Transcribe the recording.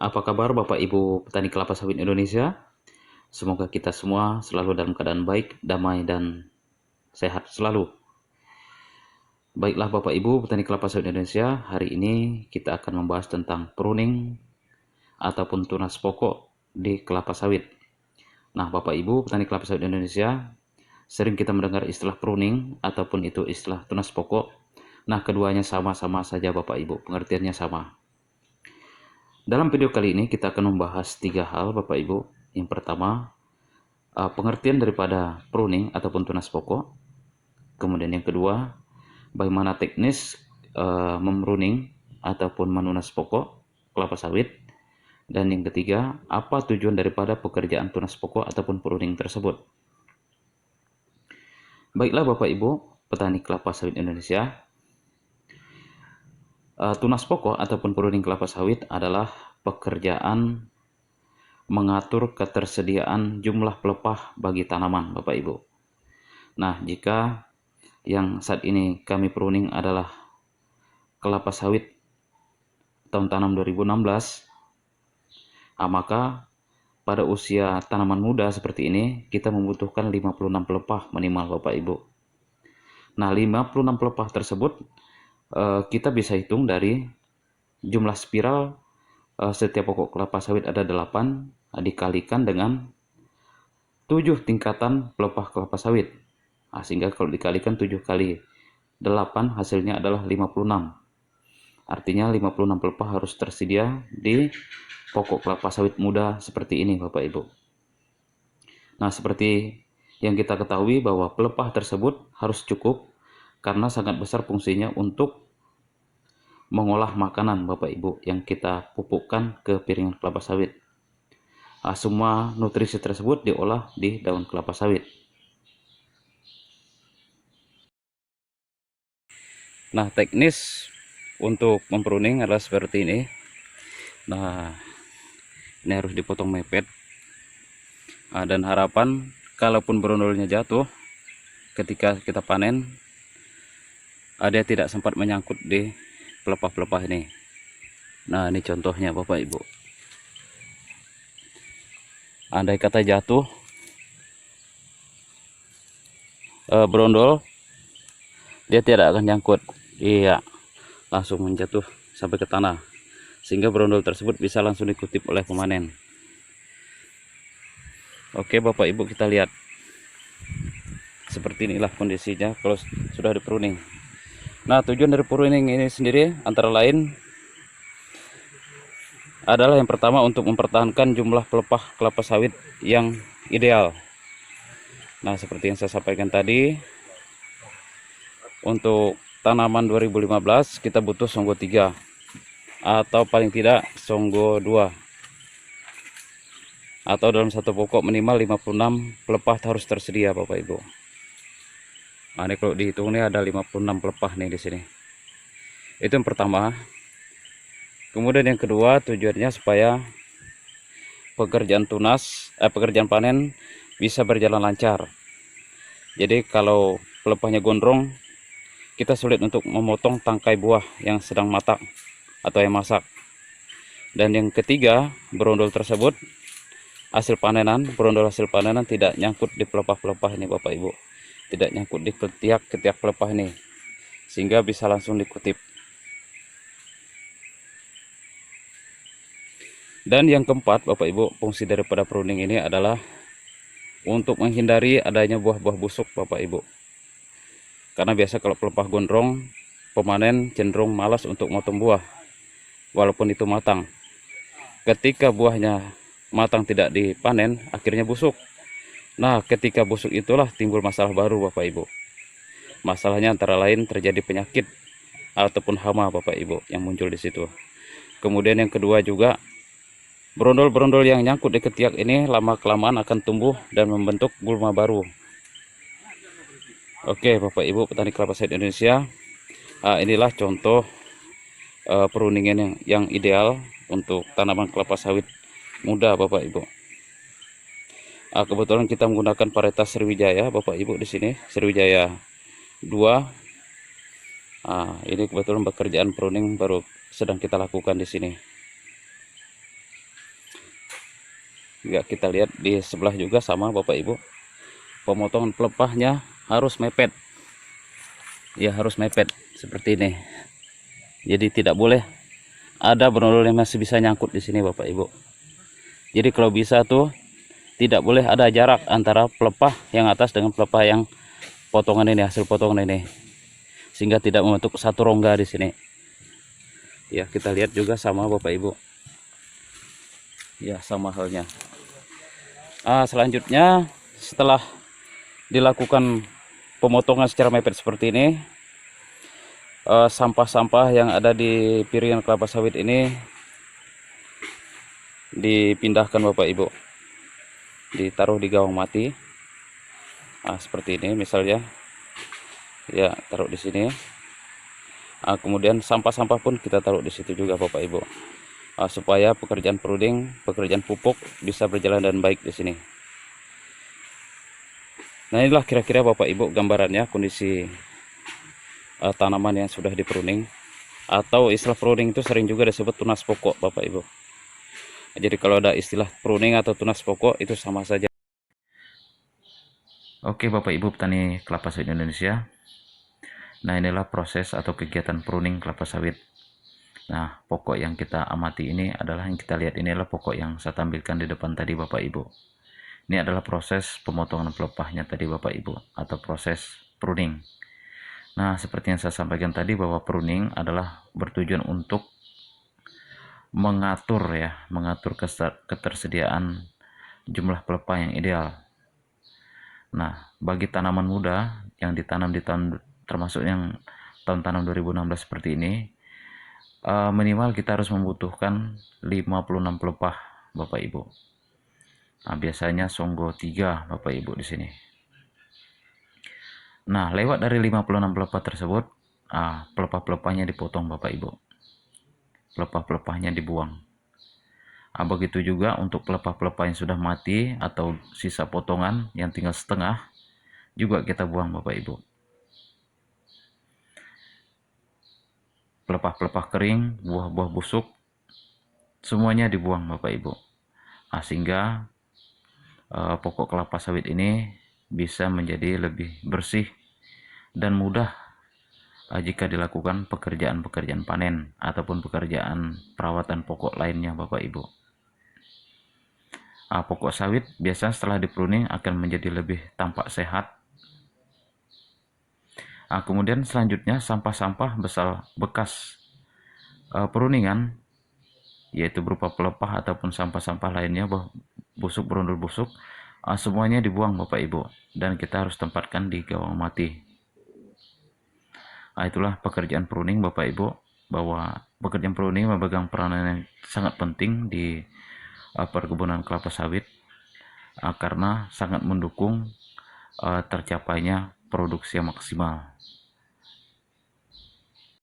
Apa kabar Bapak Ibu petani kelapa sawit Indonesia? Semoga kita semua selalu dalam keadaan baik, damai, dan sehat selalu. Baiklah Bapak Ibu petani kelapa sawit Indonesia, hari ini kita akan membahas tentang pruning ataupun tunas pokok di kelapa sawit. Nah Bapak Ibu petani kelapa sawit Indonesia, sering kita mendengar istilah pruning ataupun itu istilah tunas pokok. Nah keduanya sama-sama saja Bapak Ibu, pengertiannya sama. Dalam video kali ini kita akan membahas 3 hal Bapak Ibu. Yang pertama, pengertian daripada pruning ataupun tunas pokok. Kemudian yang kedua, bagaimana teknis memruning ataupun menunas pokok kelapa sawit. Dan yang ketiga, apa tujuan daripada pekerjaan tunas pokok ataupun pruning tersebut. Baiklah Bapak Ibu petani kelapa sawit Indonesia, tunas pokok ataupun pruning kelapa sawit adalah pekerjaan mengatur ketersediaan jumlah pelepah bagi tanaman Bapak Ibu. Nah, jika yang saat ini kami pruning adalah kelapa sawit tahun tanam 2016, maka pada usia tanaman muda seperti ini kita membutuhkan 56 pelepah minimal Bapak Ibu. Nah 56 pelepah tersebut kita bisa hitung dari jumlah spiral setiap pokok kelapa sawit ada 8 dikalikan dengan 7 tingkatan pelepah kelapa sawit. Sehingga kalau dikalikan 7 kali 8 hasilnya adalah 56. Artinya 56 pelepah harus tersedia di pokok kelapa sawit muda seperti ini Bapak Ibu. Nah seperti yang kita ketahui bahwa pelepah tersebut harus cukup karena sangat besar fungsinya untuk mengolah makanan Bapak Ibu yang kita pupukkan ke piringan kelapa sawit. Semua nutrisi tersebut diolah di daun kelapa sawit. Nah teknis untuk mempruning adalah seperti ini. Nah ini harus dipotong mepet, dan harapan kalaupun berondolnya jatuh ketika kita panen, dia tidak sempat menyangkut di pelepah-pelepah ini. Nah ini contohnya Bapak Ibu, andai kata jatuh berondol, dia tidak akan nyangkut, iya, langsung menjatuh sampai ke tanah, sehingga berondol tersebut bisa langsung dikutip oleh pemanen. Oke Bapak Ibu, kita lihat seperti inilah kondisinya kalau sudah di pruning. Nah tujuan dari pruning ini sendiri antara lain adalah yang pertama untuk mempertahankan jumlah pelepah kelapa sawit yang ideal. Nah seperti yang saya sampaikan tadi, untuk tanaman 2015 kita butuh songgo 3 atau paling tidak songgo 2, atau dalam satu pokok minimal 56 pelepah harus tersedia Bapak Ibu. Nah ini kalau dihitung ini ada 56 pelepah nih di sini. Itu yang pertama. Kemudian yang kedua, tujuannya supaya pekerjaan pekerjaan panen bisa berjalan lancar. Jadi kalau pelepahnya gondrong, kita sulit untuk memotong tangkai buah yang sedang matang atau yang masak. Dan yang ketiga, berondol tersebut berondol hasil panenan tidak nyangkut di pelepah-pelepah ini Bapak Ibu. Tidak nyangkut di ketiak pelepah ini, sehingga bisa langsung dikutip. Dan yang keempat Bapak Ibu, fungsi daripada pruning ini adalah untuk menghindari adanya buah-buah busuk Bapak Ibu. Karena biasa kalau pelepah gondrong, pemanen cenderung malas untuk motong buah walaupun itu matang. Ketika buahnya matang tidak dipanen, akhirnya busuk. Nah ketika busuk itulah timbul masalah baru Bapak Ibu. Masalahnya antara lain terjadi penyakit ataupun hama Bapak Ibu yang muncul di situ. Kemudian yang kedua juga, berondol-berondol yang nyangkut di ketiak ini lama-kelamaan akan tumbuh dan membentuk gulma baru. Oke Bapak Ibu petani kelapa sawit Indonesia, inilah contoh pruningan yang ideal untuk tanaman kelapa sawit muda Bapak Ibu. Kebetulan kita menggunakan varietas Sriwijaya Bapak Ibu di sini, Sriwijaya 2. Ini kebetulan pekerjaan pruning baru sedang kita lakukan di sini. Ya, kita lihat di sebelah juga sama Bapak Ibu. Pemotongan pelepahnya harus mepet. Ya, harus mepet seperti ini. Jadi tidak boleh ada brondol yang masih bisa nyangkut di sini Bapak Ibu. Jadi kalau bisa tuh tidak boleh ada jarak antara pelepah yang atas dengan pelepah yang potongan ini, hasil potongan ini. Sehingga tidak membentuk satu rongga di sini. Ya, kita lihat juga sama Bapak Ibu. Ya, sama halnya. Selanjutnya setelah dilakukan pemotongan secara mepet seperti ini, sampah-sampah yang ada di piringan kelapa sawit ini dipindahkan Bapak Ibu, ditaruh di gawang mati. Seperti ini misalnya, ya taruh di sini. Kemudian sampah-sampah pun kita taruh di situ juga Bapak Ibu, supaya pekerjaan pruning, pekerjaan pupuk bisa berjalan dan baik di sini. Nah, inilah kira-kira Bapak Ibu gambarannya kondisi tanaman yang sudah di pruning, atau istilah pruning itu sering juga disebut tunas pokok Bapak Ibu. Jadi kalau ada istilah pruning atau tunas pokok itu sama saja. Oke Bapak Ibu petani kelapa sawit Indonesia. Nah, inilah proses atau kegiatan pruning kelapa sawit. Nah, pokok yang kita amati ini adalah, yang kita lihat ini adalah pokok yang saya tampilkan di depan tadi Bapak Ibu. Ini adalah proses pemotongan pelepahnya tadi Bapak Ibu, atau proses pruning. Nah, seperti yang saya sampaikan tadi bahwa pruning adalah bertujuan untuk mengatur ketersediaan jumlah pelepah yang ideal. Nah, bagi tanaman muda yang ditanam di tahun, termasuk yang tahun tanam 2016 seperti ini, minimal kita harus membutuhkan 56 pelepah Bapak Ibu. Biasanya Songgo 3 Bapak Ibu di sini. Nah, lewat dari 56 pelepah tersebut, pelepah-pelepahnya dipotong Bapak Ibu. Pelepah-pelepahnya dibuang. Begitu juga untuk pelepah-pelepah yang sudah mati atau sisa potongan yang tinggal setengah, juga kita buang Bapak Ibu. Pelepah-pelepah kering, buah-buah busuk, semuanya dibuang Bapak Ibu. Sehingga pokok kelapa sawit ini bisa menjadi lebih bersih dan mudah jika dilakukan pekerjaan-pekerjaan panen ataupun pekerjaan perawatan pokok lainnya Bapak Ibu. Pokok sawit biasanya setelah dipruning akan menjadi lebih tampak sehat. Kemudian selanjutnya sampah-sampah bekas pruningan, yaitu berupa pelepah ataupun sampah-sampah lainnya, busuk, berondol busuk, semuanya dibuang Bapak Ibu, dan kita harus tempatkan di gawang mati. Itulah pekerjaan pruning Bapak Ibu, bahwa pekerjaan pruning memegang peranan yang sangat penting di perkebunan kelapa sawit, karena sangat mendukung tercapainya produksi yang maksimal.